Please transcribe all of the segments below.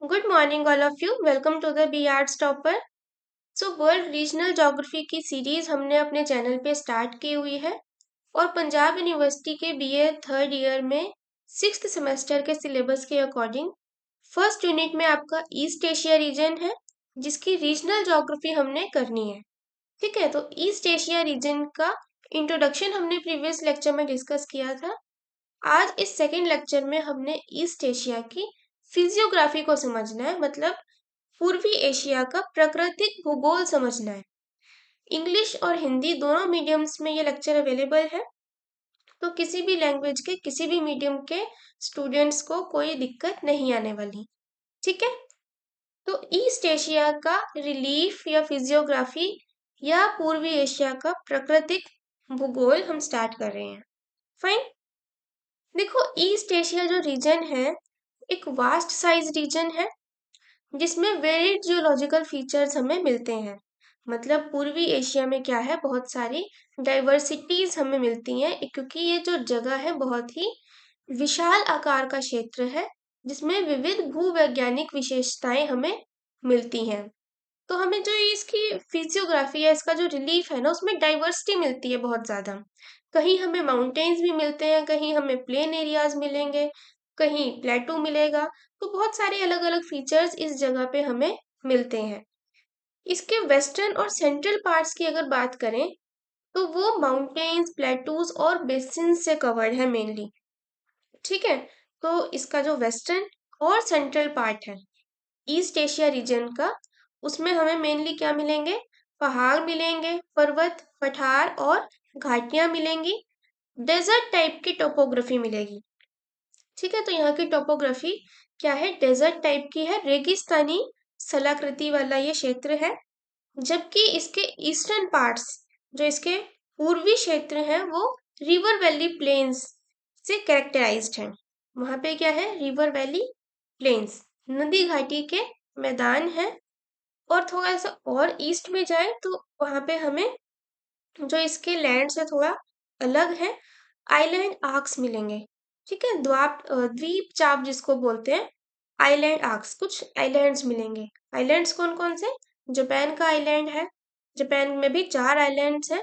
Good morning all of you. Welcome to the B arts topper. World regional geography की series हमने अपने channel पे start की हुई है और पंजाब यूनिवर्सिटी के बीए थर्ड ईयर में सिक्स्थ सेमेस्टर के सिलेबस के अकॉर्डिंग फर्स्ट यूनिट में आपका ईस्ट एशिया रीजन है जिसकी रीजनल ज्योग्राफी हमने करनी है। ठीक है, तो ईस्ट एशिया रीजन का इंट्रोडक्शन हमने प्रीवियस लेक्चर में डिस्कस किया था। आज इस सेकेंड लेक्चर में हमने ईस्ट एशिया की फिजियोग्राफी को समझना है, मतलब पूर्वी एशिया का प्राकृतिक भूगोल समझना है। इंग्लिश और हिंदी दोनों मीडियम्स में ये लेक्चर अवेलेबल है, तो किसी भी लैंग्वेज के किसी भी मीडियम के स्टूडेंट्स को कोई दिक्कत नहीं आने वाली। ठीक है, तो ईस्ट एशिया का रिलीफ या फिजियोग्राफी या पूर्वी एशिया का प्राकृतिक भूगोल हम स्टार्ट कर रहे हैं। फाइन। देखो, ईस्ट एशिया जो रीजन है एक वास्ट साइज रीजन है जिसमें वेरिड जियोलॉजिकल फीचर्स हमें मिलते हैं। मतलब पूर्वी एशिया में क्या है, बहुत सारी डाइवर्सिटीज हमें मिलती हैं क्योंकि ये जो जगह है बहुत ही विशाल आकार का क्षेत्र है जिसमें विविध भूवैज्ञानिक विशेषताएं हमें मिलती हैं। तो हमें जो इसकी फिजियोग्राफी है, इसका जो रिलीफ है ना, उसमें डाइवर्सिटी मिलती है बहुत ज़्यादा। कहीं हमें माउंटेन्स भी मिलते हैं, कहीं हमें प्लेन एरियाज मिलेंगे, कहीं प्लेटू मिलेगा। तो बहुत सारे अलग अलग फीचर्स इस जगह पे हमें मिलते हैं। इसके वेस्टर्न और सेंट्रल पार्ट्स की अगर बात करें तो वो माउंटेन्स, प्लेटूज और बेसिन से कवर्ड है मेनली। ठीक है, तो इसका जो वेस्टर्न और सेंट्रल पार्ट है ईस्ट एशिया रीजन का, उसमें हमें मेनली क्या मिलेंगे, पहाड़ मिलेंगे, पर्वत, पठार और घाटियां मिलेंगी। डेजर्ट टाइप की टोपोग्राफी मिलेगी। ठीक है, तो यहाँ की टोपोग्राफी क्या है, डेजर्ट टाइप की है, रेगिस्तानी स्थलाकृति वाला ये क्षेत्र है। जबकि इसके ईस्टर्न पार्ट्स, जो इसके पूर्वी क्षेत्र हैं, वो रिवर वैली प्लेन्स से कैरेक्टराइज्ड हैं। वहां पे क्या है, रिवर वैली प्लेन्स, नदी घाटी के मैदान है। और थोड़ा सा और ईस्ट में जाए तो वहां पे हमें जो इसके लैंड से थोड़ा अलग है, आइलैंड आर्क्स मिलेंगे। ठीक है, द्वीप चाप जिसको बोलते हैं, आइलैंड आर्क्स, कुछ आइलैंड्स मिलेंगे। आइलैंड्स कौन कौन से, जापान का आइलैंड है, जापान में भी 4 आइलैंड्स हैं।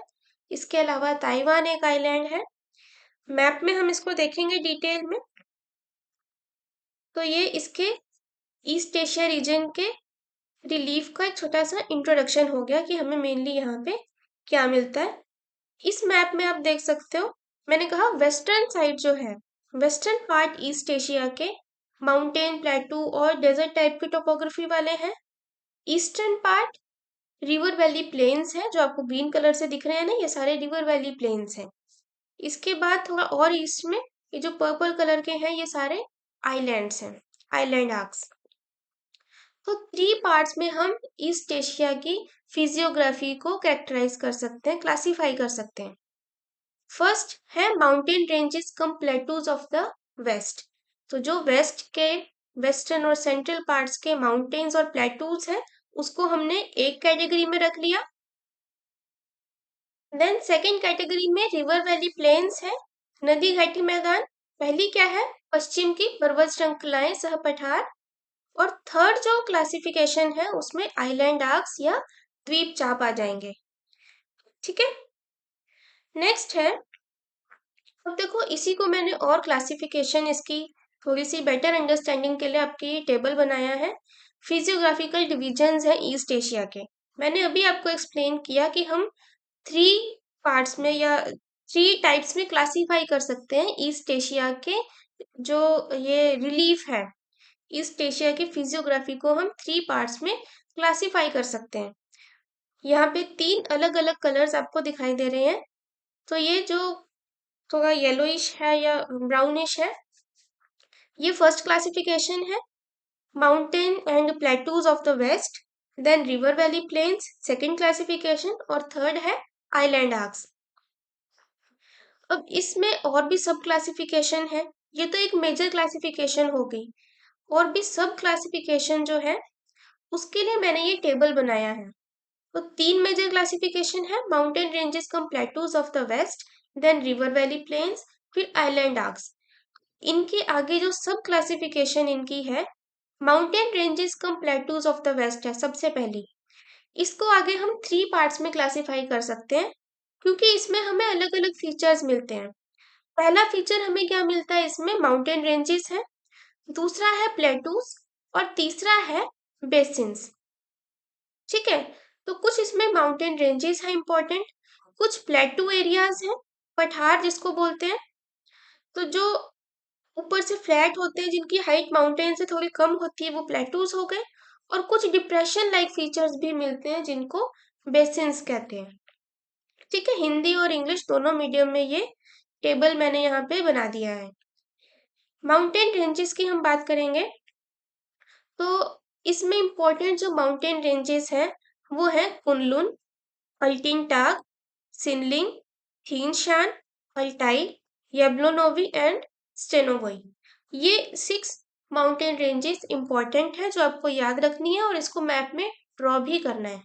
इसके अलावा ताइवान एक आइलैंड है। मैप में हम इसको देखेंगे डिटेल में। तो ये इसके ईस्ट एशिया रीजन के रिलीफ का एक छोटा सा इंट्रोडक्शन हो गया कि हमें मेनली यहाँ पे क्या मिलता है। इस मैप में आप देख सकते हो, मैंने कहा वेस्टर्न साइड जो है, वेस्टर्न पार्ट ईस्ट एशिया के माउंटेन, प्लेटू और डेजर्ट टाइप की टोपोग्राफी वाले हैं। Eastern part river valley plains है, जो आपको ग्रीन कलर से दिख रहे हैं ना, ये सारे रिवर वैली प्लेन्स हैं। इसके बाद थोड़ा और ईस्ट में ये जो पर्पल कलर के हैं, ये सारे आइलैंड्स हैं, आइलैंड आर्क्स। तो 3 पार्ट्स में हम ईस्ट एशिया की फिजियोग्राफी को कैरेक्टराइज कर सकते हैं, क्लासीफाई कर सकते हैं। फर्स्ट है mountain ranges cum plateaus of the west. तो जो वेस्ट के वेस्टर्न और सेंट्रल पार्ट्स के माउंटेन्स और प्लेटूज है, उसको हमने एक कैटेगरी में रख लिया। देन सेकेंड कैटेगरी में रिवर वैली प्लेन्स है, नदी घाटी मैदान। पहली क्या है, पश्चिम की पर्वत श्रृंखलाएं सह पठार। और थर्ड जो क्लासिफिकेशन है उसमें आइलैंड आर्क्स या द्वीप चाप आ जाएंगे। ठीक है, नेक्स्ट है, अब देखो इसी को मैंने और क्लासिफिकेशन इसकी थोड़ी सी बेटर अंडरस्टैंडिंग के लिए आपकी टेबल बनाया है। फिजियोग्राफिकल डिविजन्स है ईस्ट एशिया के। मैंने अभी आपको एक्सप्लेन किया कि हम 3 पार्ट्स में या 3 टाइप्स में क्लासीफाई कर सकते हैं ईस्ट एशिया के जो ये रिलीफ है। ईस्ट एशिया की फिजियोग्राफी को हम 3 पार्ट्स में क्लासीफाई कर सकते हैं। यहाँ पे 3 अलग अलग कलर्स आपको दिखाई दे रहे हैं। तो ये जो थोड़ा येलोइश है या ब्राउनिश है, ये फर्स्ट क्लासिफिकेशन है, mountain and plateaus of the west. Then river valley plains second classification, और थर्ड है आइलैंड आर्क्स। अब इसमें और भी सब क्लासिफिकेशन है, ये तो एक मेजर क्लासिफिकेशन हो गई। और भी सब क्लासिफिकेशन जो है उसके लिए मैंने ये टेबल बनाया है। तो 3 मेजर क्लासिफिकेशन है, mountain ranges cum plateaus of the west, then river valley plains, फिर आइलैंड आर्क्स। इनके आगे जो सब क्लासिफिकेशन इनकी है mountain ranges cum plateaus of the west है सबसे पहली। इसको आगे हम 3 पार्ट्स में क्लासिफाई कर सकते हैं, क्योंकि इसमें हमें अलग अलग फीचर्स मिलते हैं। पहला फीचर हमें क्या मिलता है, इसमें माउंटेन रेंजेस है, दूसरा है प्लेटूज और तीसरा है बेसिन्स। ठीक है, तो कुछ इसमें माउंटेन रेंजेस है इंपॉर्टेंट, कुछ प्लेटू एरियाज हैं, पठार जिसको बोलते हैं, तो जो ऊपर से फ्लैट होते हैं, जिनकी हाइट माउंटेन से थोड़ी कम होती है, वो प्लेटूज हो गए। और कुछ डिप्रेशन लाइक फीचर्स भी मिलते हैं, जिनको बेसिन्स कहते हैं। ठीक है, हिंदी और इंग्लिश दोनों मीडियम में ये टेबल मैंने यहाँ पे बना दिया है। माउंटेन रेंजेस की हम बात करेंगे, तो इसमें इंपॉर्टेंट जो माउंटेन रेंजेस हैं वो है कुनलुन, अल्टिंगटाग, सिनलिंग, थीनशान, अल्टाई, येब्लोनोवी एंड स्टेनोवोई। ये 6 माउंटेन रेंजेस इंपॉर्टेंट है जो आपको याद रखनी है और इसको मैप में ड्रॉ भी करना है।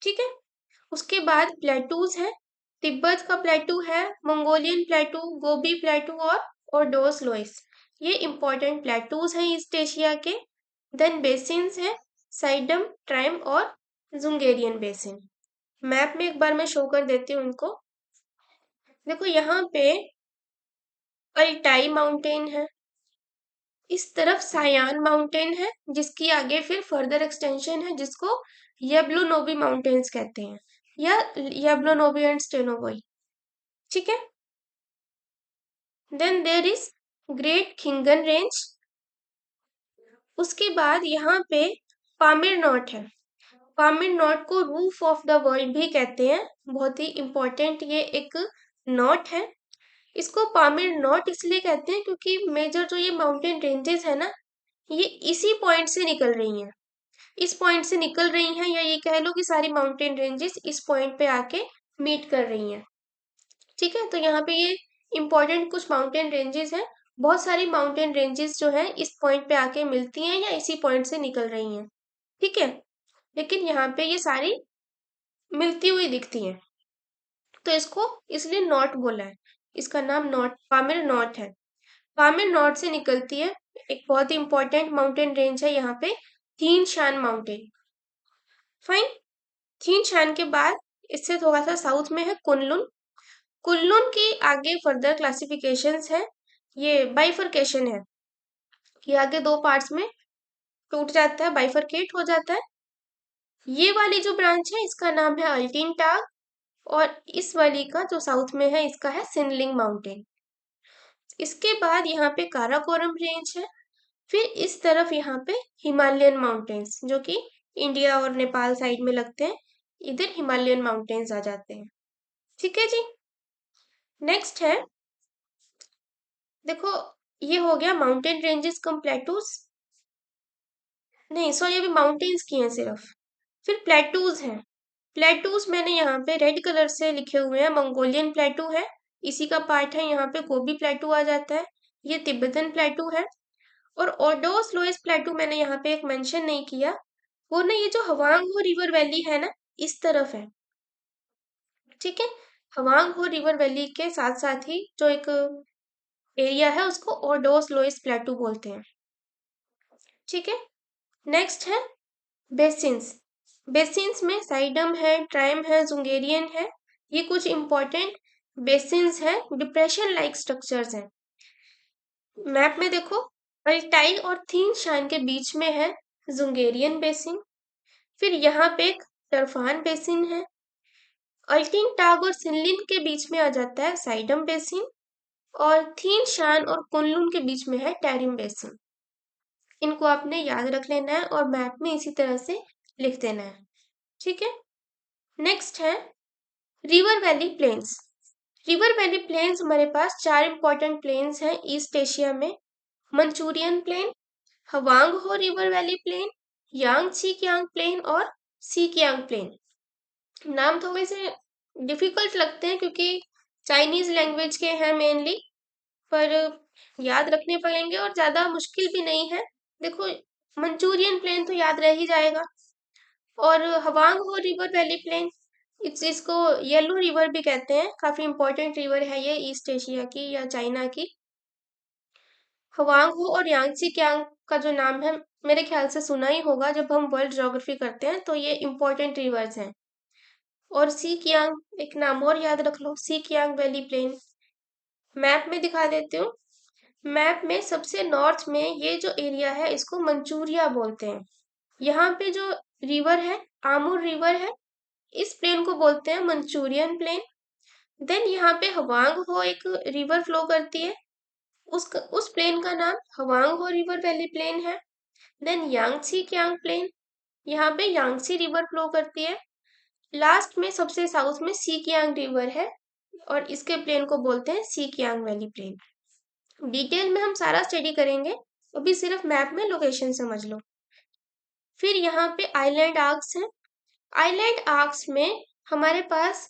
ठीक है, उसके बाद प्लेटूज है, तिब्बत का प्लेटू है, मंगोलियन प्लेटू, गोबी प्लेटू और ओडोस लोइस। ये इंपॉर्टेंट प्लेटूज हैं ईस्ट एशिया के। देन बेसिन्स है, साइडम, ट्राइम और जुंगेरियन बेसिन। मैप में एक बार मैं शो कर देती हूँ उनको। देखो यहाँ पे अल्टाई माउंटेन है, इस तरफ सायान माउंटेन है, जिसकी आगे फिर फर्दर एक्सटेंशन है जिसको येब्लोनोवी माउंटेन्स कहते हैं, या येब्लोनोवी एंड स्टेनोवोई। ठीक है, then there is great Khingan range. उसके बाद यहाँ पे पामिर नॉट है। पामिर नॉट को रूफ ऑफ द वर्ल्ड भी कहते हैं, बहुत ही इंपॉर्टेंट ये एक नॉट है। इसको पामिर नॉट इसलिए कहते हैं क्योंकि मेजर जो ये माउंटेन रेंजेस है ना, ये इसी पॉइंट से निकल रही हैं, इस पॉइंट से निकल रही हैं, या ये कह लो कि सारी माउंटेन रेंजेस इस पॉइंट पे आके मीट कर रही हैं। ठीक है, तो यहाँ पे ये इंपॉर्टेंट कुछ माउंटेन रेंजेस हैं। बहुत सारी माउंटेन रेंजेस जो है इस पॉइंट पे आके मिलती हैं या इसी पॉइंट से निकल रही हैं। ठीक है, लेकिन यहाँ पे ये सारी मिलती हुई दिखती हैं, तो इसको इसलिए नॉट बोला है। इसका नाम नॉट, पामिर नॉट है। पामिर नॉट से निकलती है एक बहुत ही इंपॉर्टेंट माउंटेन रेंज है यहाँ पे, थीन शान माउंटेन। फाइन, थीन शान के बाद इससे थोड़ा सा साउथ में है कुनलुन। कुनलुन की आगे फर्दर क्लासिफिकेशंस है, ये बाइफर्केशन है कि आगे 2 पार्ट्स में टूट जाता है, बाइफर्केट हो जाता है। ये वाली जो ब्रांच है इसका नाम है अल्टिंटाग, और इस वाली का जो साउथ में है इसका है सिनलिंग माउंटेन। इसके बाद यहाँ पे काराकोरम रेंज है, फिर इस तरफ यहाँ पे हिमालयन माउंटेन्स जो कि इंडिया और नेपाल साइड में लगते हैं, इधर हिमालयन माउंटेन्स आ जाते हैं। ठीक है जी, नेक्स्ट है, देखो ये हो गया माउंटेन रेंजेस कम प्लेटूज, नहीं सॉरी अभी माउंटेन्स की हैं सिर्फ, फिर प्लेटूज हैं। प्लेटूज मैंने यहाँ पे रेड कलर से लिखे हुए हैं, मंगोलियन प्लेटू है, इसी का पार्ट है, यहाँ पे गोबी प्लेटू आ जाता है, ये तिब्बतन प्लेटू है। और ओडोस लोएस प्लेटू मैंने यहाँ पे एक मेंशन नहीं किया, वो ना ये जो हवांग हो रिवर वैली है ना, इस तरफ है। ठीक है, हवांग हो रिवर वैली के साथ साथ ही जो एक एरिया है उसको ओडोस लोएस प्लेटू बोलते हैं। ठीक है, नेक्स्ट है बेसिन्स। बेसिन्स में साइडम है, ट्राइम है, जुंगेरियन है, ये कुछ इंपॉर्टेंट बेसिन्स है, डिप्रेशन लाइक स्ट्रक्चर्स हैं। मैप में देखो, अल्टाई और थीन शान के बीच में है जुंगेरियन बेसिन, फिर यहाँ पे एक टरफान बेसिन है, अल्टिंग टाग और सिनलिन के बीच में आ जाता है साइडम बेसिन, और थीन शान और कुनलुन के बीच में है टैरिम बेसिन। इनको आपने याद रख लेना है और मैप में इसी तरह से लिख देना है। ठीक है, नेक्स्ट है river valley plains. River valley plains हमारे पास 4 इंपॉर्टेंट प्लेन्स हैं ईस्ट एशिया में, Manchurian plain, Hwang Ho river valley plain, Yangtze Kiang plain और सी कियांग प्लेन। नाम थोड़े से डिफिकल्ट लगते हैं क्योंकि चाइनीज लैंग्वेज के हैं मेनली, पर याद रखने पड़ेंगे और ज़्यादा मुश्किल भी नहीं है। देखो मंचूरियन प्लेन तो याद रह ही जाएगा, और हवांग हो रिवर वैली प्लेन, इसको येलो रिवर भी कहते हैं, काफ़ी इंपॉर्टेंट रिवर है ये ईस्ट एशिया की या चाइना की। हवांग हो और यांगसी कियांग का जो नाम है मेरे ख्याल से सुना ही होगा, जब हम वर्ल्ड ज्योग्राफी करते हैं तो ये इम्पोर्टेंट रिवर्स हैं। और सी कियांग, एक नाम और याद रख लो, सी कियांग वैली प्लेन। मैप में दिखा देती हूँ। मैप में सबसे नॉर्थ में ये जो एरिया है इसको मंचूरिया बोलते हैं। यहाँ पे जो रिवर है, आमूर रिवर है, इस प्लेन को बोलते हैं मंचूरियन प्लेन। देन यहाँ पे हवांग हो एक रिवर फ्लो करती है, उस प्लेन का नाम हवांग हो रिवर वैली प्लेन है। देन यांगसी कियांग प्लेन, यहाँ पे यांगसी रिवर फ्लो करती है। लास्ट में सबसे साउथ में सी कियांग रिवर है और इसके प्लेन को बोलते हैं सी कियांग वैली प्लेन। डिटेल में हम सारा स्टडी करेंगे, अभी सिर्फ मैप में लोकेशन समझ लो। फिर यहाँ पे आइलैंड आर्क्स हैं। आइलैंड आर्क्स में हमारे पास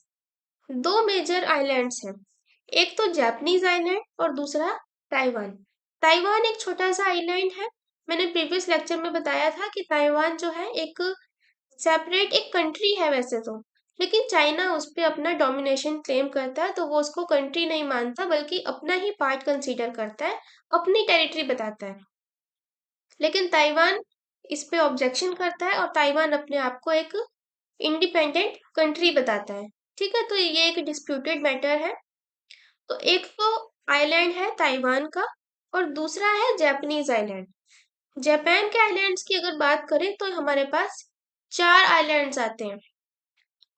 दो मेजर आइलैंड्स हैं, एक तो जापानीज आइलैंड और दूसरा ताइवान। ताइवान एक छोटा सा आइलैंड है। मैंने प्रीवियस लेक्चर में बताया था कि ताइवान जो है एक सेपरेट एक कंट्री है वैसे तो, लेकिन चाइना उस पर अपना डोमिनेशन क्लेम करता है तो वो उसको कंट्री नहीं मानता बल्कि अपना ही पार्ट कंसीडर करता है, अपनी टेरिटरी बताता है। लेकिन ताइवान इस पे ऑब्जेक्शन करता है और ताइवान अपने आप को एक इंडिपेंडेंट कंट्री बताता है। ठीक है, तो ये एक डिस्प्यूटेड मैटर है। तो एक तो आइलैंड है ताइवान का और दूसरा है जापानीज आइलैंड। जापान के आइलैंड्स की अगर बात करें तो हमारे पास 4 आइलैंड्स आते हैं।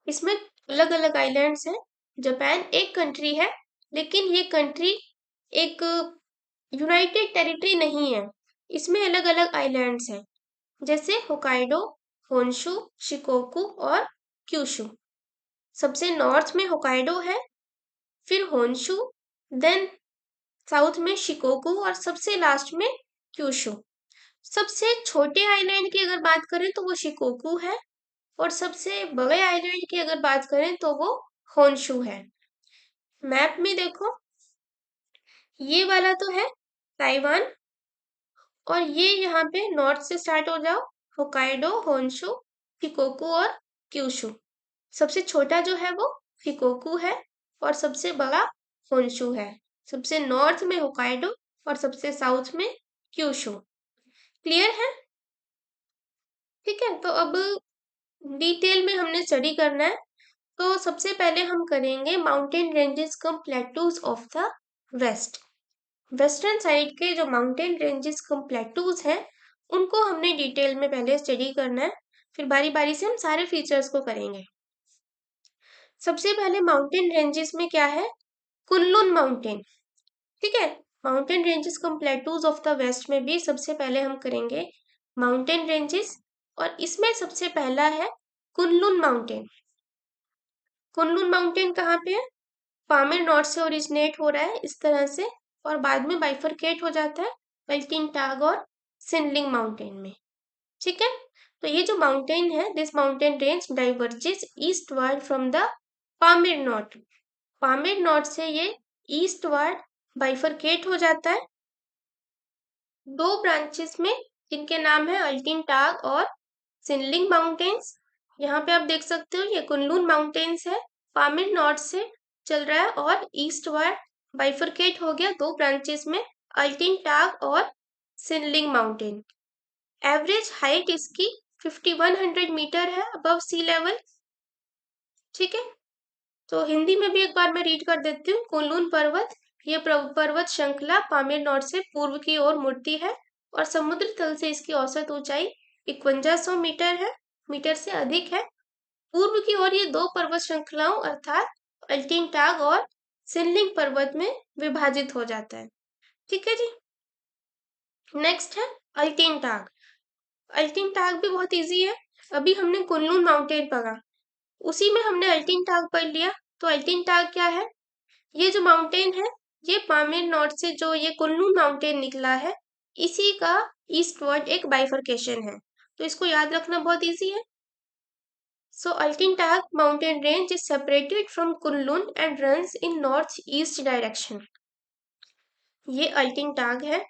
इसमें अलग अलग आइलैंड्स हैं। जापान एक कंट्री है, लेकिन ये कंट्री एक यूनाइटेड टेरिटरी नहीं है। इसमें अलग अलग आइलैंड्स हैं, जैसे होकाइडो, होन्शु, शिकोकू और क्यूशु। सबसे नॉर्थ में होकाइडो है, फिर होन्शु, देन साउथ में शिकोकू और सबसे लास्ट में क्यूशु। सबसे छोटे आइलैंड की अगर बात करें तो वो शिकोकू है और सबसे बड़े आइलैंड की अगर बात करें तो वो होन्शु है। मैप में देखो, ये वाला तो है ताइवान और ये यहाँ पे नॉर्थ से स्टार्ट हो जाओ, होकाइडो, होन्शु, शिकोकू और क्यूशु। सबसे छोटा जो है वो शिकोकू है और सबसे बड़ा होन्शु है। सबसे नॉर्थ में होकाइडो और सबसे साउथ में क्यूशु। क्लियर है? ठीक है, तो अब डिटेल में हमने स्टडी करना है। तो सबसे पहले हम करेंगे mountain ranges cum plateaus of the west. Western side के जो माउंटेन रेंजेस कम प्लेटूज हैं उनको हमने डिटेल में पहले स्टडी करना है, फिर बारी बारी से हम सारे फीचर्स को करेंगे। सबसे पहले माउंटेन रेंजेस में क्या है, कुनलुन माउंटेन। ठीक है, mountain ranges cum plateaus of the west में भी सबसे पहले हम करेंगे माउंटेन रेंजेस, और इसमें सबसे पहला है कुनलुन माउंटेन। कुनलुन माउंटेन कहाँ पे है, पामीर नॉर्थ से ओरिजिनेट हो रहा है इस तरह से और बाद में बाइफरकेट हो जाता है अल्टिन टाग और सिनलिंग माउंटेन में। ठीक है, तो ये जो माउंटेन है, this mountain range diverges eastward from the Pamir north. Pamir north से ये ईस्टवर्ड बाइफरकेट हो जाता है दो ब्रांचेस में, जिनके नाम है अल्टिन टाग और सिनलिंग माउंटेन्स। यहाँ पे आप देख सकते हो ये कुनलुन माउंटेन्स है, पामीर नॉर्थ से चल रहा है और ईस्टवर्ड बाइफरकेट हो गया दो ब्रांचेस में, अल्टिन टाग और सिनलिंग माउंटेन। एवरेज हाइट इसकी 5100 मीटर है अबव सी लेवल। ठीक है, तो हिंदी में भी एक बार मैं रीड कर देती हूँ। कुनलुन पर्वत, ये पर्वत श्रृंखला पामीर नॉर्थ से पूर्व की ओर मुड़ती है और समुद्र तल से इसकी औसत ऊंचाई 5100 मीटर है, मीटर से अधिक है। पूर्व की ओर ये दो पर्वत श्रृंखलाओं अर्थात अल्टिन टाग और सिनलिंग पर्वत में विभाजित हो जाता है। ठीक है जी, नेक्स्ट है अल्टिन टाग। अल्टिन टाग भी बहुत इजी है, अभी हमने कुनलुन माउंटेन पढ़ा, उसी में हमने अल्टिन टाग पढ़ लिया। तो अल्टिन टाग क्या है, ये जो माउंटेन है ये पामीर नॉर्थ से जो ये कुनलुन माउंटेन निकला है इसी का ईस्टवर्ड एक बाइफरकेशन है, तो इसको याद रखना बहुत इजी है। So Altyn Tagh mountain range is separated from Kunlun and runs in north east direction. ये अल्टिन टाग है,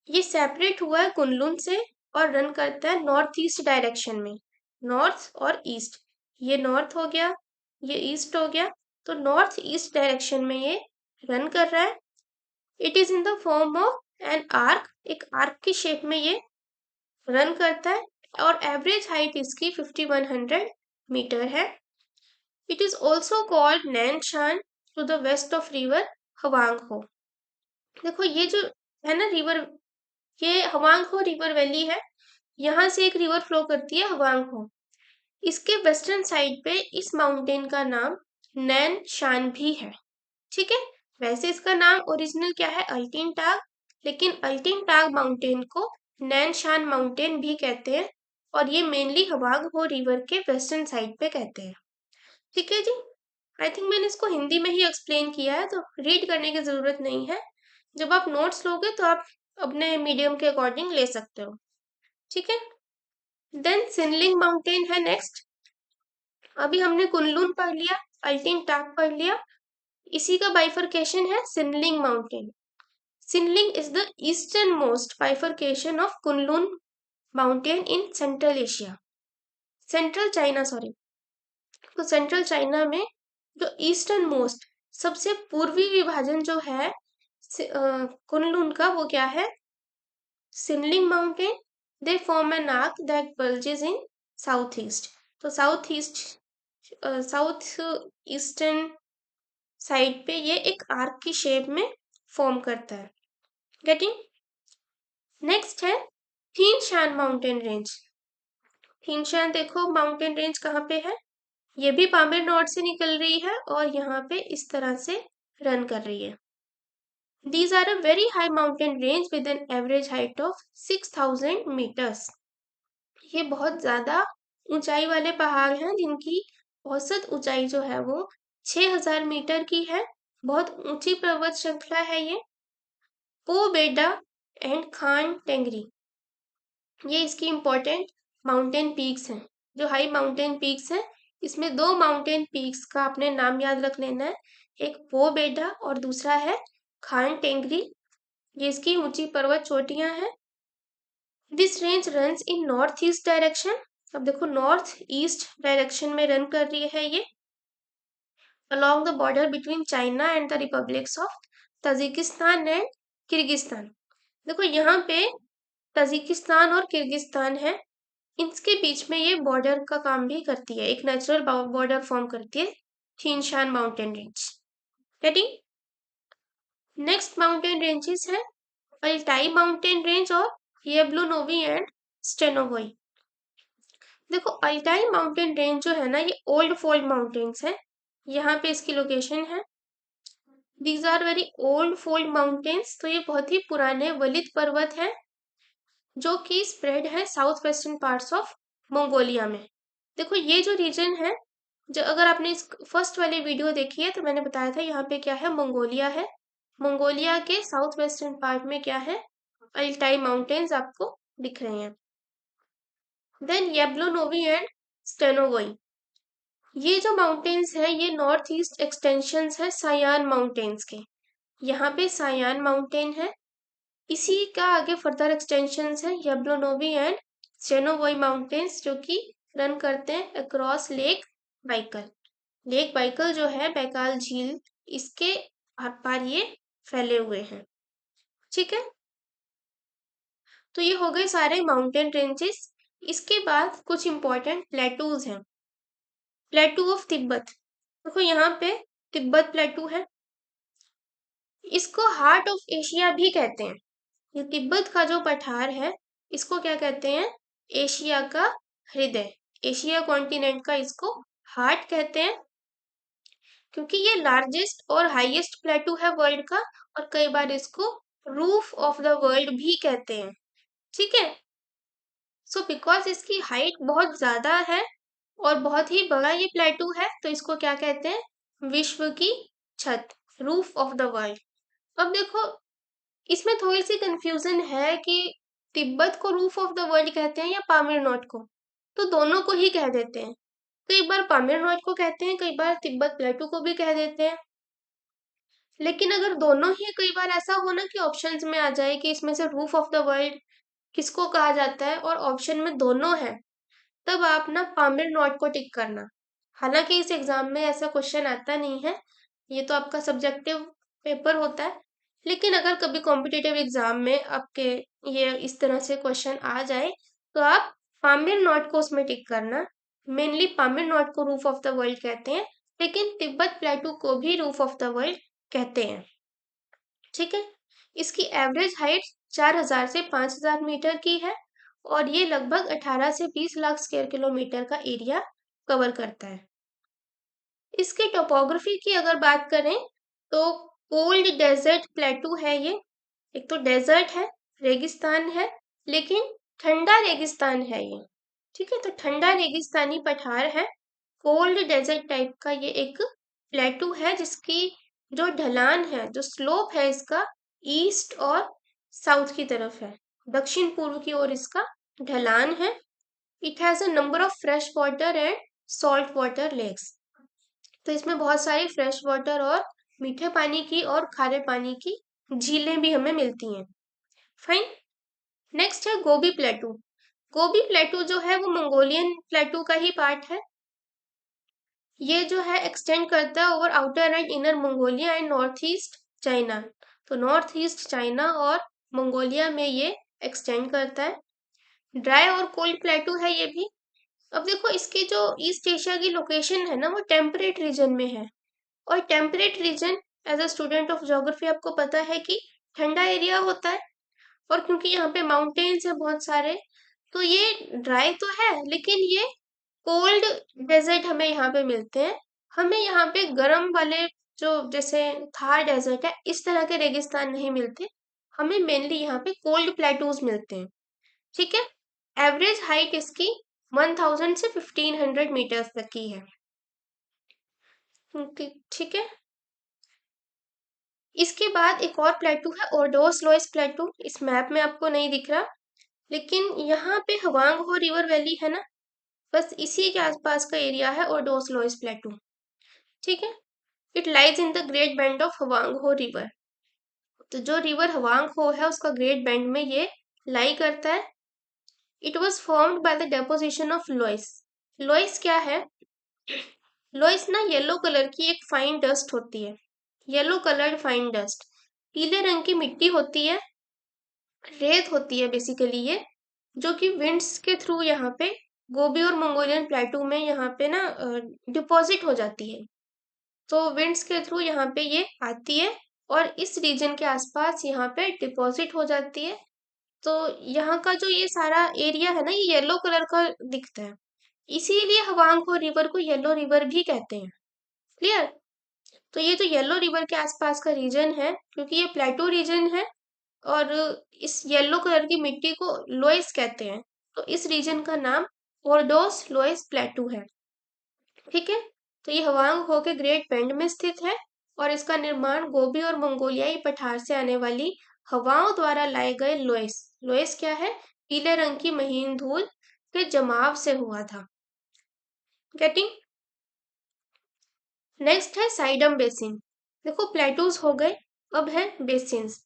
ये सेपरेट हुआ है कुनलुन से और रन करता है नॉर्थ ईस्ट डायरेक्शन में, नॉर्थ और ईस्ट। ये नॉर्थ हो गया, ये ईस्ट हो गया, तो नॉर्थ ईस्ट डायरेक्शन में ये रन कर रहा है। It is in the form of an arc, एक आर्क की शेप में ये रन करता है और एवरेज हाइट इसकी 5100 मीटर है। It is also called Nanshan to the west of river Hwangho. देखो ये जो है ना रिवर, ये हवांगहो रिवर वैली है, यहाँ से एक रिवर फ्लो करती है हवांगहो। इसके वेस्टर्न साइड पे इस माउंटेन का नाम नैन शान भी है। ठीक है, वैसे इसका नाम ओरिजिनल क्या है, अल्टीन टाग, लेकिन अल्टीन टाग माउंटेन को नैन शान माउंटेन भी कहते हैं और ये मेनली हवांगहो रिवर के वेस्टर्न साइड पे कहते हैं। ठीक है जी, आई थिंक मैंने इसको हिंदी में ही एक्सप्लेन किया है, तो रीड करने की जरूरत नहीं है। जब आप नोट्स लोगे तो आप अपने मीडियम के अकॉर्डिंग ले सकते हो। ठीक है, देन सिनलिंग माउंटेन है नेक्स्ट। अभी हमने कुनलुन पढ़ लिया, अल्टीन टाग पढ़ लिया, इसी का बाइफर्केशन है Qinling mountain. Qinling is the eastern most bifurcation of Kunlun mountain in central Asia, central China sorry. तो सेंट्रल चाइना में जो ईस्टर्न मोस्ट सबसे पूर्वी विभाजन जो है कुनलुन का, वो क्या है, Qinling mountain. They form an arc that bulges in south east. तो साउथ ईस्टर्न साइड पे ये एक आर्क की शेप में फॉर्म करता है। गेटिंग? नेक्स्ट है थीन शान माउंटेन रेंज। थीन शान देखो माउंटेन रेंज कहाँ पे है, ये भी पामेर नॉर्थ से निकल रही है और यहाँ पे इस तरह से रन कर रही है। These are a very high mountain range with an average height of 6000 meters. ये बहुत ज्यादा ऊंचाई वाले पहाड़ हैं जिनकी औसत ऊंचाई जो है वो 6000 मीटर की है। बहुत ऊंची पर्वत श्रृंखला है ये। पो बेडा एंड खान टेंगरी, ये इसकी इंपॉर्टेंट माउंटेन पीक्स हैं, जो हाई माउंटेन पीक्स हैं। इसमें दो माउंटेन पीक्स का अपने नाम याद रख लेना है, एक पो बेडा और दूसरा है खान टेंगरी। ये इसकी ऊंची पर्वत चोटियां हैं। This range runs in north east direction. अब देखो नॉर्थ ईस्ट डायरेक्शन में रन कर रही है ये, along the border between China and the republics of Tajikistan and Kyrgyzstan. देखो यहाँ पे तजिकिस्तान और किर्गिस्तान है, इसके बीच में ये बॉर्डर का काम भी करती है, एक नेचुरल बॉर्डर फॉर्म करती है Tianshan mountain range. Getting? Next mountain ranges है अल्टाई माउंटेन रेंज और येब्लोनोवी एंड स्टेनोवोई। देखो अल्टाई माउंटेन रेंज जो है ना, ये ओल्ड फोल्ड माउंटेन्स है, यहाँ पे इसकी लोकेशन है। These are very old fold mountains, तो ये बहुत ही पुराने वलित पर्वत हैं जो कि स्प्रेड है south western parts of Mongolia में। देखो ये जो रीजन है, जो अगर आपने इस फर्स्ट वाली वीडियो देखी है तो मैंने बताया था यहाँ पे क्या है, मंगोलिया है। मंगोलिया के साउथ वेस्टर्न पार्ट में क्या है, अल्टाई माउंटेन्स आपको दिख रहे हैं। देन येब्लोनोवी एंड स्टेनोवोई, ये जो माउंटेन्स है ये नॉर्थ ईस्ट एक्सटेंशंस है सायान माउंटेन्स के। यहाँ पे सायान माउंटेन है, इसी का आगे फर्दर एक्सटेंशंस है येब्लोनोवी एंड स्टेनोवोई माउंटेन्स, जो कि रन करते हैं across lake Baikal. Lake Baikal जो है बैकाल झील, इसके आर पार ये फैले हुए हैं। ठीक है, तो ये हो गए सारे माउंटेन रेंजेस। इसके बाद कुछ इंपॉर्टेंट प्लेटूज हैं। प्लेटू ऑफ तिब्बत, देखो यहाँ पे तिब्बत प्लेटू है, इसको हार्ट ऑफ एशिया भी कहते हैं। ये तिब्बत का जो पठार है इसको क्या कहते हैं, एशिया का हृदय, एशिया कॉन्टिनेंट का इसको हार्ट कहते हैं, क्योंकि ये लार्जेस्ट और हाईएस्ट प्लेटू है वर्ल्ड का, और कई बार इसको रूफ ऑफ द वर्ल्ड भी कहते हैं। ठीक है, सो बिकॉज इसकी हाइट बहुत ज्यादा है और बहुत ही बड़ा ये प्लेटू है, तो इसको क्या कहते हैं, विश्व की छत, रूफ ऑफ द वर्ल्ड। अब देखो इसमें थोड़ी सी कंफ्यूजन है कि तिब्बत को रूफ ऑफ द वर्ल्ड कहते हैं या पामीर नॉट को, तो दोनों को ही कह देते हैं। कई बार पामीर नॉट को कहते हैं, कई बार तिब्बत प्लेटू को भी कह देते हैं। लेकिन अगर दोनों ही, कई बार ऐसा हो ना कि ऑप्शंस में आ जाए कि इसमें से रूफ ऑफ द वर्ल्ड किसको कहा जाता है और ऑप्शन में दोनों है, तब आप ना पामीर नॉट को टिक करना। हालांकि इस एग्जाम में ऐसा क्वेश्चन आता नहीं है, ये तो आपका सब्जेक्टिव पेपर होता है, लेकिन अगर कभी कॉम्पिटिटिव एग्जाम में आपके ये इस तरह से क्वेश्चन आ जाए तो आप पामीर नॉट को उसमें टिक करना। मेनली पामीर नॉट को रूफ ऑफ द वर्ल्ड कहते हैं, लेकिन तिब्बत प्लेटू को भी रूफ ऑफ द वर्ल्ड कहते हैं। ठीक है, इसकी एवरेज हाइट 4000 से 5000 मीटर की है और ये लगभग 18 से 20 लाख स्क्वायर किलोमीटर का एरिया कवर करता है। इसके टोपोग्राफी की अगर बात करें तो कोल्ड डेजर्ट प्लेटू है ये। एक तो डेजर्ट है, रेगिस्तान है, लेकिन ठंडा रेगिस्तान है ये। ठीक है, तो ठंडा रेगिस्तानी पठार है, कोल्ड डेजर्ट टाइप का ये एक प्लेटू है, जिसकी जो ढलान है, जो स्लोप है इसका ईस्ट और साउथ की तरफ है, दक्षिण पूर्व की ओर इसका ढलान है। It has a number of fresh water and salt water lakes. तो इसमें बहुत सारी फ्रेश वाटर और मीठे पानी की और खारे पानी की झीलें भी हमें मिलती हैं। फाइन। नेक्स्ट है गोबी प्लेटू। गोबी प्लेटू जो है वो मंगोलियन प्लेटू का ही पार्ट है। ये जो है एक्सटेंड करता है over outer and inner Mongolia and north east China. तो नॉर्थ ईस्ट चाइना और मंगोलिया में ये एक्सटेंड करता है। ड्राई और कोल्ड प्लेटू है ये भी। अब देखो, इसकी जो ईस्ट एशिया की लोकेशन है ना, वो टेम्परेट रीजन में है, और temperate region as a student of geography आपको पता है कि ठंडा एरिया होता है, और क्योंकि यहाँ पे माउंटेन्स है बहुत सारे, तो ये ड्राई तो है, लेकिन ये कोल्ड डेजर्ट हमें यहाँ पे मिलते हैं। हमें यहाँ पे गर्म वाले जो जैसे थार डेजर्ट है, इस तरह के रेगिस्तान नहीं मिलते, हमें मेनली यहाँ पे कोल्ड प्लेटूज मिलते हैं। ठीक है, एवरेज हाइट इसकी 1000 से 1500 मीटर्स तक की है। ठीक है, इसके बाद एक और प्लेटू है ओरडोस लोइस प्लेटू। इस मैप में आपको नहीं दिख रहा, लेकिन यहाँ पे हवांग हो रिवर वैली है ना, बस इसी के आसपास का एरिया है ओरडोस लोइस प्लेटू। ठीक है, it lies in the great bend of Hwang Ho river. तो जो रिवर हवांग हो है उसका ग्रेट बैंड में ये लाई करता है। It was formed by the deposition of loess. Loess क्या है? लोइस ना येलो कलर की एक फाइन डस्ट होती है, येलो कलर्ड फाइन डस्ट, पीले रंग की मिट्टी होती है, रेत होती है बेसिकली ये, जो कि विंड्स के थ्रू यहाँ पे गोबी और मंगोलियन प्लेटू में यहाँ पे ना डिपॉजिट हो जाती है। तो विंड्स के थ्रू यहाँ पे ये आती है और इस रीजन के आसपास यहाँ पे डिपॉजिट हो जाती है। तो यहाँ का जो ये सारा एरिया है ना, ये येलो कलर का दिखता है, इसीलिए हवांग रिवर को येलो रिवर भी कहते हैं। क्लियर? तो ये जो येलो रिवर के आसपास का रीजन है, क्योंकि ये प्लेटू रीजन है और इस येलो कलर की मिट्टी को लोइस कहते हैं, तो इस रीजन का नाम ओरडोस लोइस प्लेटू है। ठीक है, तो ये हवांग हो के ग्रेट बेंड में स्थित है और इसका निर्माण गोबी और मंगोलियाई पठार से आने वाली हवाओं द्वारा लाए गए लोइस, लोइस क्या है? पीले रंग की महीन धूल के जमाव से हुआ था। गेटिंग? नेक्स्ट है साइडम बेसिन। देखो, प्लेटूज हो गए, अब है बेसिन्स।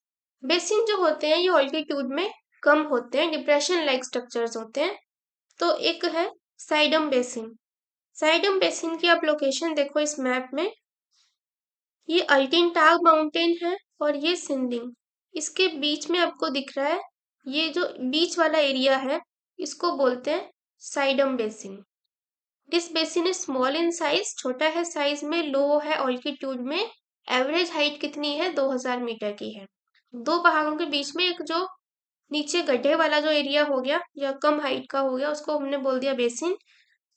बेसिन जो होते हैं ये ऑल्टीट्यूड में कम होते हैं, डिप्रेशन लाइक स्ट्रक्चर्स होते हैं। तो एक है साइडम बेसिन। साइडम बेसिन की आप लोकेशन देखो इस मैप में, ये अल्टिनटाग माउंटेन है और ये सिंदिंग, इसके बीच में आपको दिख रहा है, ये जो बीच वाला एरिया है इसको बोलते हैं Qaidam basin. This basin is small in size, छोटा है साइज में, लो है ऑल्टीट्यूड में, एवरेज हाइट कितनी है? 2000 मीटर की है। दो पहाड़ों के बीच में एक जो नीचे गड्ढे वाला जो एरिया हो गया या कम हाइट का हो गया, उसको हमने बोल दिया बेसिन,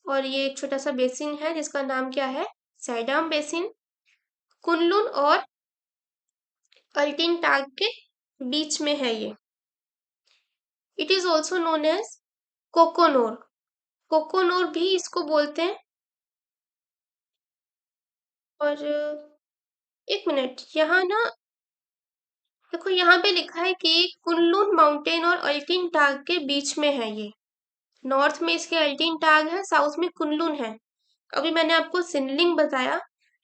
और ये एक छोटा सा बेसिन है जिसका नाम क्या है? साइडम बेसिन। कुनलुन और अल्टिनटाग के बीच में है ये। It is also known as Koko Nor, Koko Nor भी इसको बोलते हैं। और एक मिनट, यहाँ ना देखो, यहाँ पे लिखा है कि कुनलुन माउंटेन और अल्टिनटाग के बीच में है ये। नॉर्थ में इसके अल्टिनटाग है, साउथ में कुनलुन है। अभी मैंने आपको सिनलिंग बताया,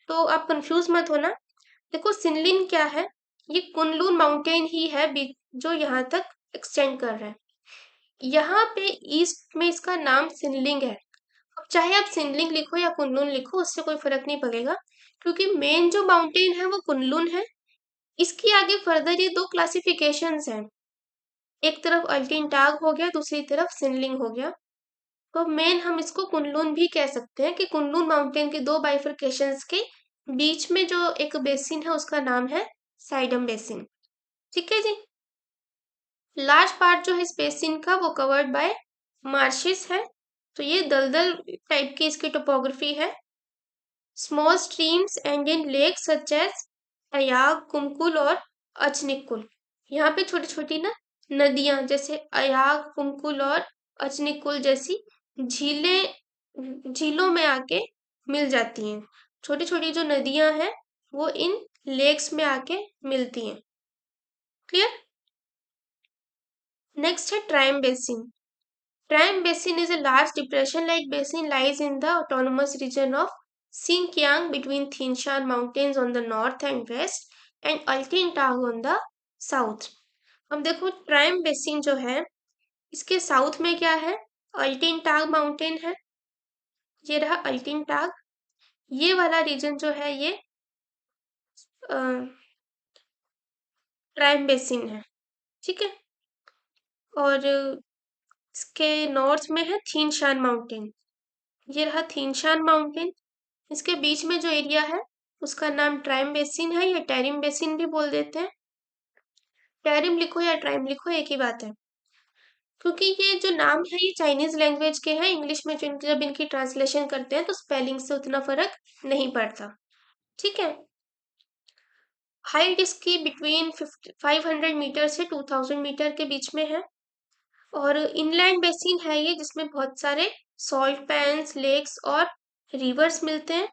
तो आप कंफ्यूज मत होना। देखो, सिनलिन क्या है? ये कुनलुन माउंटेन ही है जो यहाँ तक एक्सटेंड कर रहा है। यहाँ पे ईस्ट में इसका नाम सिनलिंग है। अब चाहे आप सिनलिंग लिखो या कुनलुन लिखो, उससे कोई फर्क नहीं पड़ेगा, क्योंकि मेन जो माउंटेन है वो कुनलुन है। इसकी आगे फर्दर ये दो क्लासिफिकेशंस हैं। एक तरफ अल्टिनटाग हो गया, दूसरी तरफ सिनलिंग हो गया। तो मेन हम इसको कुनलुन भी कह सकते हैं कि कुनलुन माउंटेन के दो बाइफरकेशंस के बीच में जो एक बेसिन है उसका नाम है साइडम बेसिन। ठीक है जी। लार्ज पार्ट जो है इस बेसिन का वो कवर्ड बाय मार्शिस है। तो ये दलदल टाइप की इसकी टोपोग्राफी है। Small streams and in lake such as Ayag, Kumkol और अचनिकुल। यहाँ पे छोटी छोटी ना नदियां जैसे अयाग, कुमकुल और अचनिकुल जैसी झीलों में आके मिल जाती हैं। छोटी छोटी जो नदियां हैं वो इन लेक्स में आके मिलती हैं। क्लियर। नेक्स्ट है ट्राइम basin. Prime Basin is a large depression-like basin lies in the autonomous region of Xinjiang between Tianshan Mountains on the north and west and Altintag on the south. अब देखो prime basin जो है इसके south में क्या है, अल्टिनटाग mountain है। ये रहा अल्टिनटाग। ये वाला रीजन जो है ये प्राइम बेसिन है। ठीक है। और इसके नॉर्थ में है थीनशान माउंटेन। ये रहा थीनशान माउंटेन। इसके बीच में जो एरिया है उसका नाम ट्राइम बेसिन है या टेरिम बेसिन भी बोल देते हैं। टेरिम लिखो या ट्राइम लिखो एक ही बात है, क्योंकि ये जो नाम है ये चाइनीज लैंग्वेज के हैं। इंग्लिश में जब इनकी ट्रांसलेशन करते हैं तो स्पेलिंग से उतना फर्क नहीं पड़ता। ठीक है। हाइट इसकी बिटवीन 500 मीटर से 2000 मीटर के बीच में है। और इनलैंड बेसिन है ये जिसमें बहुत सारे सॉल्ट पैन्स, लेक्स और रिवर्स मिलते हैं।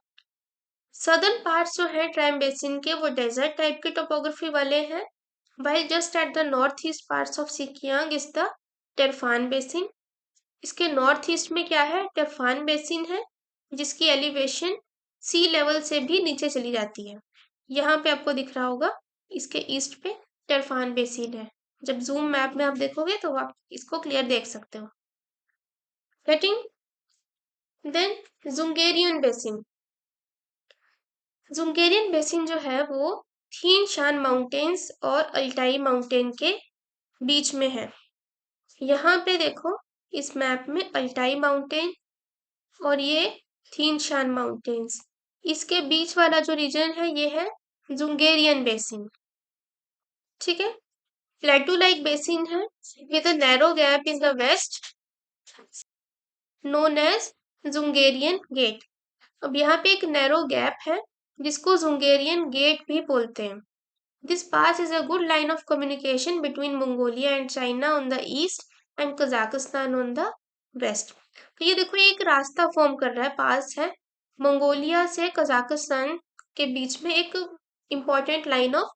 सदर्न पार्ट्स जो है ट्राइम बेसिन के वो डेजर्ट टाइप के टोपोग्राफी वाले हैं, while just at the northeast parts of Xinjiang is the Turfan basin. इसके नॉर्थ ईस्ट में क्या है, टेरफान बेसिन है जिसकी एलिवेशन सी लेवल से भी नीचे चली जाती है। यहाँ पे आपको दिख रहा होगा इसके ईस्ट पे टेरफान बेसिन है। जब जूम मैप में आप देखोगे तो आप इसको क्लियर देख सकते हो। Getting. Then Dzungarian basin. Dzungarian basin जो है वो थीन शान माउंटेन्स और अल्टाई माउंटेन के बीच में है। यहाँ पे देखो इस मैप में अल्टाई माउंटेन और ये थीन शान माउंटेन्स, इसके बीच वाला जो रीजन है ये है जुंगेरियन बेसिन। ठीक है। प्लेटू लाइक बेसिन है with a narrow gap in the west known as Dzungarian gate. अब यहाँ पे एक नैरो गैप है जिसको जुंगेरियन गेट भी बोलते हैं। This pass is a good line of communication between Mongolia and China on the east and Kazakhstan on the west. तो ये देखो ये एक रास्ता फॉर्म कर रहा है, पास है मंगोलिया से कजाकिस्तान के बीच में एक इम्पॉर्टेंट लाइन ऑफ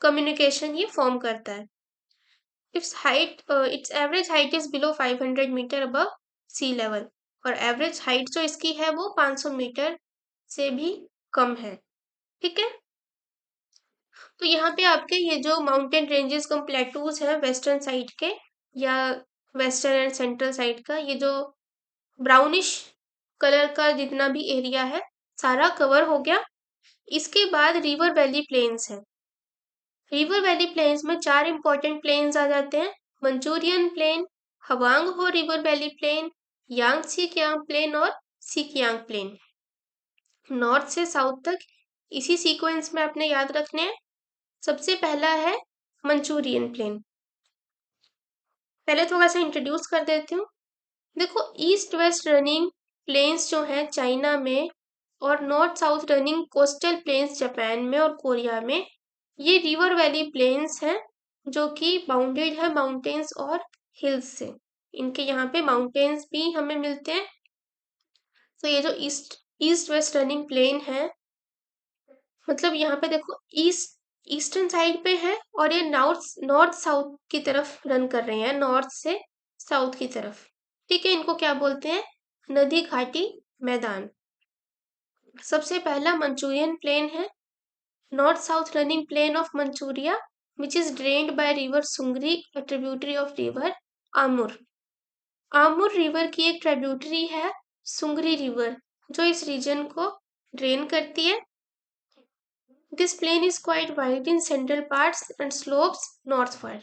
कम्युनिकेशन ये फॉर्म करता है। its average height is below 500 metre above sea level और एवरेज हाइट जो इसकी है वो 500 मीटर से भी कम है। ठीक है। तो यहाँ पे आपके ये जो माउंटेन रेंजेस कम प्लेटूज है वेस्टर्न साइड के या वेस्टर्न एंड सेंट्रल साइड का, ये जो ब्राउनिश कलर का जितना भी एरिया है सारा कवर हो गया। इसके बाद रिवर वैली प्लेन्स है। रिवर वैली प्लेन्स में चार इंपॉर्टेंट प्लेन्स आ जाते हैं, Manchurian plain, Hwang Ho river valley plain, Yangtze Kiang plain और सीकियांग प्लेन। नॉर्थ से साउथ तक इसी सीक्वेंस में आपने याद रखने हैं। सबसे पहला है मंचूरियन प्लेन। पहले थोड़ा सा इंट्रोड्यूस कर देती हूँ। देखो ईस्ट वेस्ट रनिंग प्लेन्स जो हैं चाइना में और north south running coastal planes Japan में और कोरिया में, ये रिवर वैली प्लेन्स हैं जो कि बाउंडेड है माउंटेन्स और हिल्स से। इनके यहाँ पे माउंटेन्स भी हमें मिलते हैं। तो ये जो ईस्ट वेस्ट रनिंग प्लेन है, मतलब यहाँ पे देखो ईस्टर्न साइड पे है और ये नॉर्थ साउथ की तरफ रन कर रहे हैं, नॉर्थ से साउथ की तरफ। ठीक है। इनको क्या बोलते हैं, नदी घाटी मैदान। सबसे पहला मंचूरियन प्लेन है, north south running plain of Manchuria which is drained by river Sungari, a tributary of river Amur. Amur river की एक ट्रिब्यूटरी है सुंगरी रिवर जो इस रीजन को ड्रेन करती है। This plain is quite wide in central parts and slopes northward.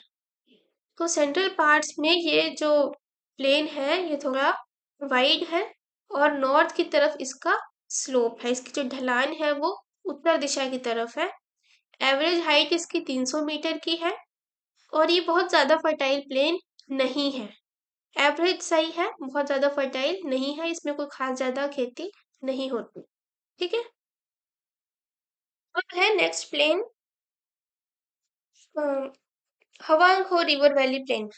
तो central parts में ये जो प्लेन है ये थोड़ा वाइड है और नॉर्थ की तरफ इसका स्लोप है, इसकी जो ढलान है वो उत्तर दिशा की तरफ है। एवरेज हाइट इसकी 300 मीटर की है और ये बहुत ज़्यादा फर्टाइल प्लेन नहीं है। एवरेज सही है, बहुत ज़्यादा फर्टाइल नहीं है, इसमें कोई खास ज़्यादा खेती नहीं होती। ठीक है। अब है next plane Hwang Ho river valley plane.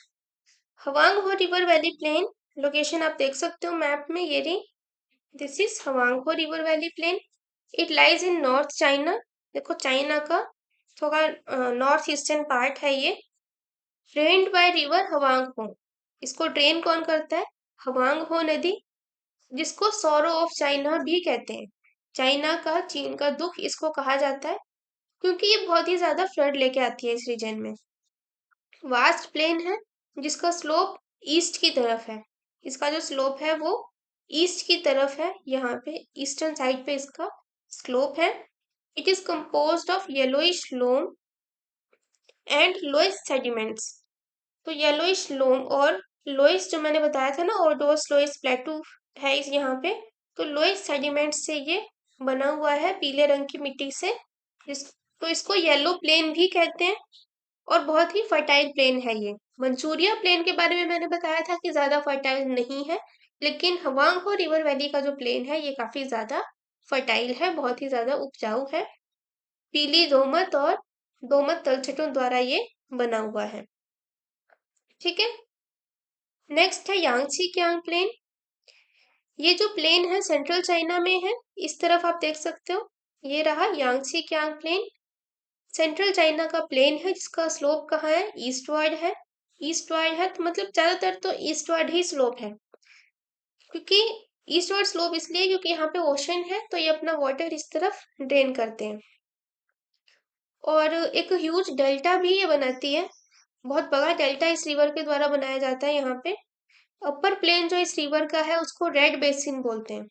Hwang Ho river valley plane location आप देख सकते हो मैप में, ये रही। This is Hwang Ho river valley plain. It lies in north China. देखो चाइना का थोड़ा नॉर्थ ईस्टर्न पार्ट है ये। ड्रेन्ड बाय रिवर हवांग हो। इसको ड्रेन कौन करता है? हवांग हो नदी, जिसको सौरो ऑफ चाइना भी कहते हैं। चाइना का, चीन का दुख इसको कहा जाता है क्योंकि ये बहुत ही ज्यादा फ्लड लेके आती है इस रीजन में। वास्ट प्लेन है जिसका स्लोप ईस्ट की तरफ है। इसका जो स्लोप है वो ईस्ट की तरफ है, यहाँ पे ईस्टर्न साइड पे इसका स्लोप है। It is composed of yellowish loam and loess sediments. तो येलोइश लोम और लोइस जो मैंने बताया था ना, ओडोस लोइस प्लेटू है इस यहाँ पे। तो लोइस सेडिमेंट से ये बना हुआ है, पीले रंग की मिट्टी से। इस तो इसको येलो प्लेन भी कहते हैं और बहुत ही फर्टाइल प्लेन है ये। मंचूरिया प्लेन के बारे में मैंने बताया था कि ज्यादा फर्टाइल नहीं है, लेकिन हवांग हो रिवर वैली का जो प्लेन है ये काफी ज्यादा फर्टाइल है, बहुत ही ज्यादा उपजाऊ है। पीली दोमट और दोमट तलछटों द्वारा ये बना हुआ है। ठीक है। नेक्स्ट है यांगसी कियांग प्लेन। ये जो प्लेन है सेंट्रल चाइना में है, इस तरफ आप देख सकते हो, ये रहा Yangtze Kiang plain. Central China का प्लेन है जिसका स्लोप कहाँ है? ईस्टवर्ड है। ईस्टवर्ड है तो मतलब ज्यादातर तो ईस्टवर्ड ही स्लोप है, क्योंकि ईस्टवर्ड स्लोप इसलिए क्योंकि यहाँ पे ओशन है तो ये अपना वाटर इस तरफ ड्रेन करते हैं। और एक ह्यूज डेल्टा भी ये बनाती है, बहुत बड़ा डेल्टा इस रिवर के द्वारा बनाया जाता है यहाँ पे। अपर प्लेन जो इस रिवर का है उसको रेड बेसिन बोलते हैं।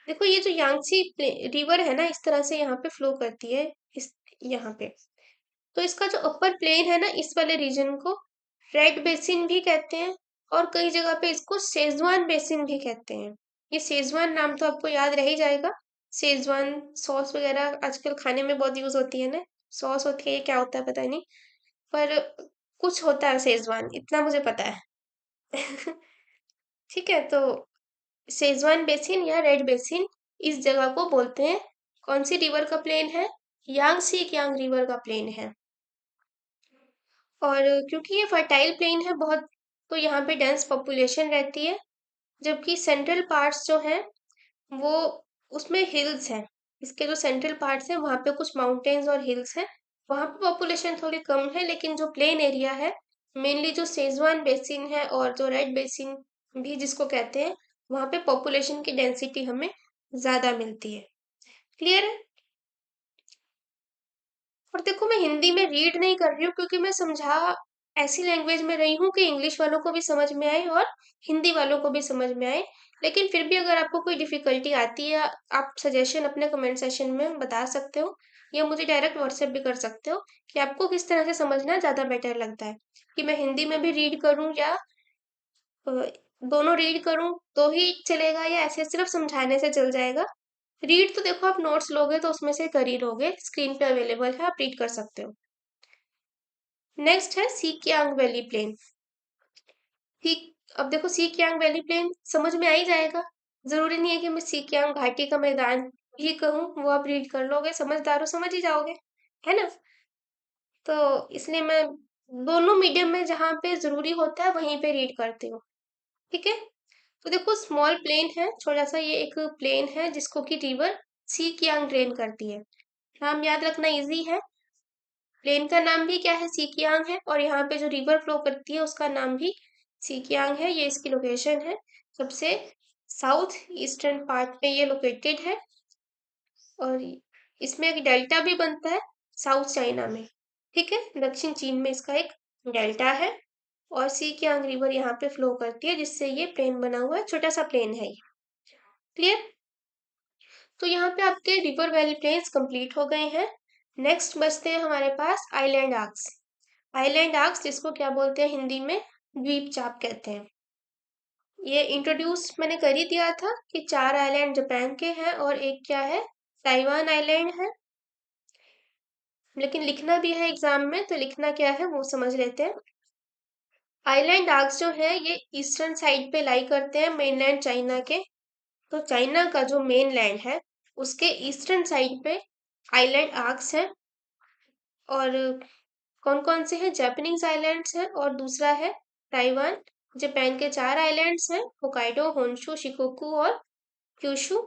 देखो ये जो यांगसी रिवर है ना, इस तरह से यहाँ पे फ्लो करती है, इस यहाँ पे। तो इसका जो अपर प्लेन है ना, इस वाले रीजन को रेड बेसिन भी कहते हैं और कई जगह पे इसको सेजवान बेसिन भी कहते हैं। ये सेजवान नाम तो आपको याद रह ही जाएगा। सेजवान सॉस वगैरह आजकल खाने में बहुत यूज होती है ना। सॉस होती है, ये क्या होता है पता नहीं, पर कुछ होता है सेजवान, इतना मुझे पता है। ठीक है। तो सेजवान बेसिन या रेड बेसिन इस जगह को बोलते हैं। कौन सी रिवर का प्लेन है? यांगसी कियांग रिवर का प्लेन है। और क्योंकि ये फर्टाइल प्लेन है बहुत, तो यहाँ पे डेंस पॉपुलेशन रहती है। जबकि सेंट्रल पार्ट्स जो हैं वो, उसमें हिल्स हैं। इसके जो सेंट्रल पार्ट्स हैं वहाँ पे कुछ माउंटेन्स और हिल्स हैं, वहाँ पे पॉपुलेशन थोड़ी कम है। लेकिन जो प्लेन एरिया है, मेनली जो सेजवान बेसिन है और जो रेड बेसिन भी जिसको कहते हैं, वहाँ पे पॉपुलेशन की डेंसिटी हमें ज्यादा मिलती है। क्लियर है? और देखो मैं हिंदी में रीड नहीं कर रही हूँ क्योंकि मैं समझा ऐसी लैंग्वेज में रही हूँ कि इंग्लिश वालों को भी समझ में आए और हिंदी वालों को भी समझ में आए। लेकिन फिर भी अगर आपको कोई डिफिकल्टी आती है, आप सजेशन अपने कमेंट सेशन में बता सकते हो या मुझे डायरेक्ट व्हाट्सएप भी कर सकते हो कि आपको किस तरह से समझना ज़्यादा बेटर लगता है, कि मैं हिंदी में भी रीड करूँ या अ, दोनों रीड करूँ तो ही चलेगा, या ऐसे सिर्फ समझाने से चल जाएगा। रीड तो देखो आप नोट्स लोगे तो उसमें से कर ही लोगे, स्क्रीन पे अवेलेबल है, आप रीड कर सकते हो। नेक्स्ट है सीकियांग वैली प्लेन। ठीक, अब देखो सीकियांग वैली प्लेन समझ में आ ही जाएगा, जरूरी नहीं है कि मैं सीकियांग घाटी का मैदान ही कहूँ, वो आप रीड कर लोगे, समझदार हो समझ ही जाओगे, है ना। तो इसलिए मैं दोनों मीडियम में जहाँ पे जरूरी होता है वहीं पे रीड करती हूँ। ठीक है। तो देखो स्मॉल प्लेन है, छोटा सा ये एक प्लेन है जिसको कि रिवर सीकियांग ड्रेन करती है। नाम याद रखना इजी है। प्लेन का नाम भी क्या है? सीकियांग है। और यहाँ पे जो रिवर फ्लो करती है उसका नाम भी सीकियांग है। ये इसकी लोकेशन है, सबसे साउथ ईस्टर्न पार्ट पे ये लोकेटेड है। और इसमें एक डेल्टा भी बनता है साउथ चाइना में। ठीक है, दक्षिण चीन में इसका एक डेल्टा है और सीकियांग रिवर यहाँ पे फ्लो करती है, जिससे ये प्लेन बना हुआ है, छोटा सा प्लेन है ये। क्लियर? तो यहाँ पे आपके रिवर वैली प्लेन्स कंप्लीट हो गए हैं। नेक्स्ट बचते हैं हमारे पास आइलैंड आर्क्स। आइलैंड आर्क्स, जिसको क्या बोलते हैं हिंदी में, द्वीप चाप कहते हैं। ये इंट्रोड्यूस मैंने कर ही दिया था कि 4 आइलैंड जापान के हैं और एक क्या है, ताइवान आइलैंड है। लेकिन लिखना भी है एग्जाम में, तो लिखना क्या है वो समझ लेते हैं। आइलैंड आर्क्स जो है ये ईस्टर्न साइड पे लाई करते हैं मेनलैंड चाइना के। तो चाइना का जो मेन लैंड है उसके ईस्टर्न साइड पे आइलैंड आर्क्स है। और कौन कौन से हैं, जापानीज आइलैंड्स हैं और दूसरा है ताइवान। जापान के 4 आइलैंड्स हैं, होकाइडो, होन्शु, शिकोकू और Kyushu.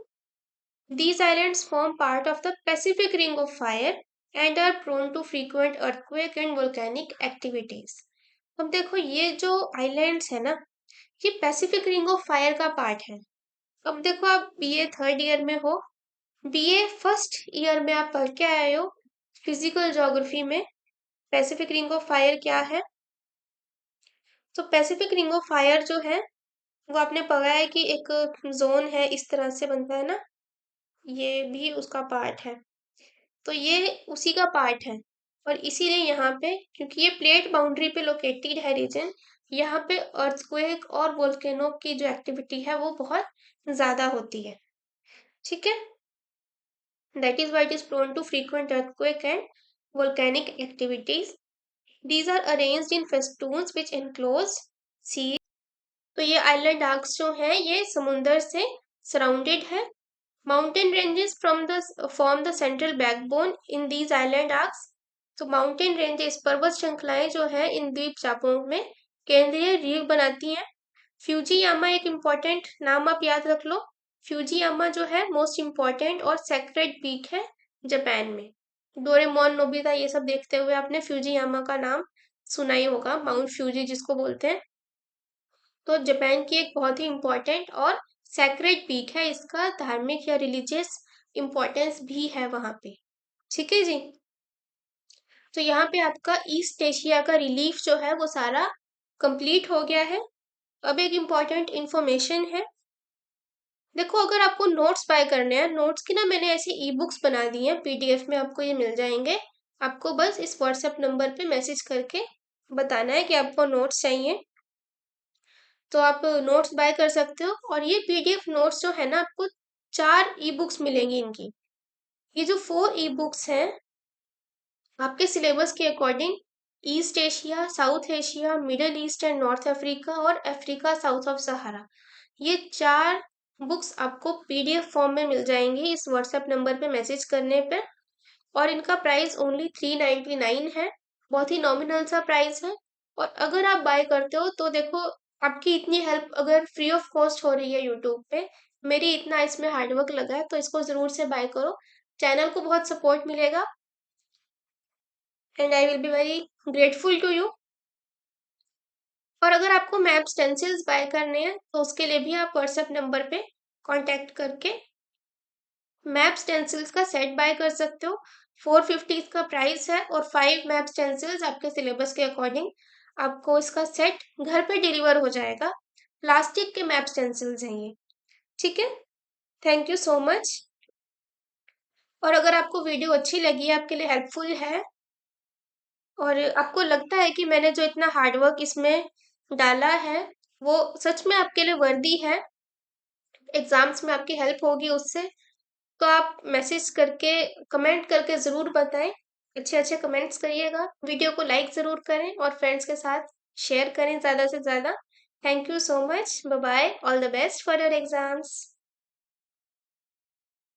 These islands form part of the Pacific Ring of Fire and are prone to frequent earthquake and volcanic activities. अब देखो ये जो आइलैंड्स है ना, ये पैसिफिक रिंग ऑफ फायर का पार्ट है। अब देखो आप बीए थर्ड ईयर में हो, बीए फर्स्ट ईयर में आप पढ़ के आए हो फिजिकल ज्योग्राफी में पैसिफिक रिंग ऑफ फायर क्या है। तो पैसिफिक रिंग ऑफ फायर जो है वो आपने पढ़ा है कि एक जोन है, इस तरह से बनता है ना, ये भी उसका पार्ट है। तो ये उसी का पार्ट है और इसीलिए यहाँ पे, क्योंकि ये प्लेट बाउंड्री पे लोकेटेड है रीजन, यहाँ पे अर्थक्वेक और वोल्केनो की जो एक्टिविटी है वो बहुत ज्यादा होती है। ठीक है, that is why it is prone to frequent earthquake and volcanic activities. These are arranged in festoons which enclose sea. तो ये आइलैंड आर्क्स जो है ये समुंदर से सराउंडेड है। Mountain ranges from the form the central backbone in these island arcs. तो mountain ranges, पर्वत श्रृंखलाएं जो है इन द्वीप चापों में केंद्रीय रीढ़ बनाती हैं। फ्यूजीयामा एक इम्पॉर्टेंट नाम आप याद रख लो। फ्यूजीयामा जो है मोस्ट इम्पॉर्टेंट और सेक्रेड पीक है जापान में। डोरेमोन, नोबिता, ये सब देखते हुए आपने फ्यूजीयामा का नाम सुना ही होगा, माउंट फ्यूजी जिसको बोलते हैं। तो जापान की एक बहुत ही इम्पोर्टेंट और सैक्रेड पीक है, इसका धार्मिक या रिलीजियस इम्पोर्टेंस भी है वहां पे। ठीक है जी, तो यहाँ पे आपका ईस्ट एशिया का रिलीफ जो है वो सारा कंप्लीट हो गया है। अब एक इम्पॉर्टेंट इंफॉर्मेशन है, देखो अगर आपको नोट्स बाय करने हैं, नोट्स की ना मैंने ऐसी ई बुक्स बना दी हैं, पीडीएफ में आपको ये मिल जाएंगे। आपको बस इस व्हाट्सएप नंबर पे मैसेज करके बताना है कि आपको नोट्स चाहिए, तो आप नोट्स बाय कर सकते हो। और ये पीडीएफ नोट्स जो है ना, आपको 4 ई बुक्स मिलेंगी इनकी। ये जो 4 ई बुक्स हैं आपके सिलेबस के according east Asia, south Asia, middle east and north Africa और अफ्रीका साउथ ऑफ सहारा, ये 4 बुक्स आपको पीडीएफ फॉर्म में मिल जाएंगी इस व्हाट्सएप नंबर पे मैसेज करने पे। और इनका प्राइस ओनली 399 है, बहुत ही नॉमिनल सा प्राइस है। और अगर आप बाय करते हो तो देखो, आपकी इतनी हेल्प अगर फ्री ऑफ कॉस्ट हो रही है यूट्यूब पे, मेरी इतना इसमें हार्डवर्क लगा है, तो इसको जरूर से बाय करो। चैनल को बहुत सपोर्ट मिलेगा and I will be very grateful to you. और अगर आपको मैप स्टेंसिल्स बाय करने हैं तो उसके लिए भी आप व्हाट्सएप नंबर पे कांटेक्ट करके मैप स्टेंसिल्स का सेट बाय कर सकते हो। 450 इसका प्राइस है और 5 मैप स्टेंसिल्स आपके सिलेबस के अकॉर्डिंग आपको इसका सेट घर पे डिलीवर हो जाएगा। प्लास्टिक के मैप स्टेंसिल्स हैं ये। ठीक है, थैंक यू सो मच। और अगर आपको वीडियो अच्छी लगी है, आपके लिए हेल्पफुल है और आपको लगता है कि मैंने जो इतना हार्डवर्क इसमें डाला है वो सच में आपके लिए वर्दी है, एग्जाम्स में आपकी हेल्प होगी उससे, तो आप मैसेज करके, कमेंट करके ज़रूर बताएं। अच्छे अच्छे कमेंट्स करिएगा, वीडियो को लाइक ज़रूर करें और फ्रेंड्स के साथ शेयर करें ज़्यादा से ज़्यादा। Thank you so much, bye bye, all the best for your exams.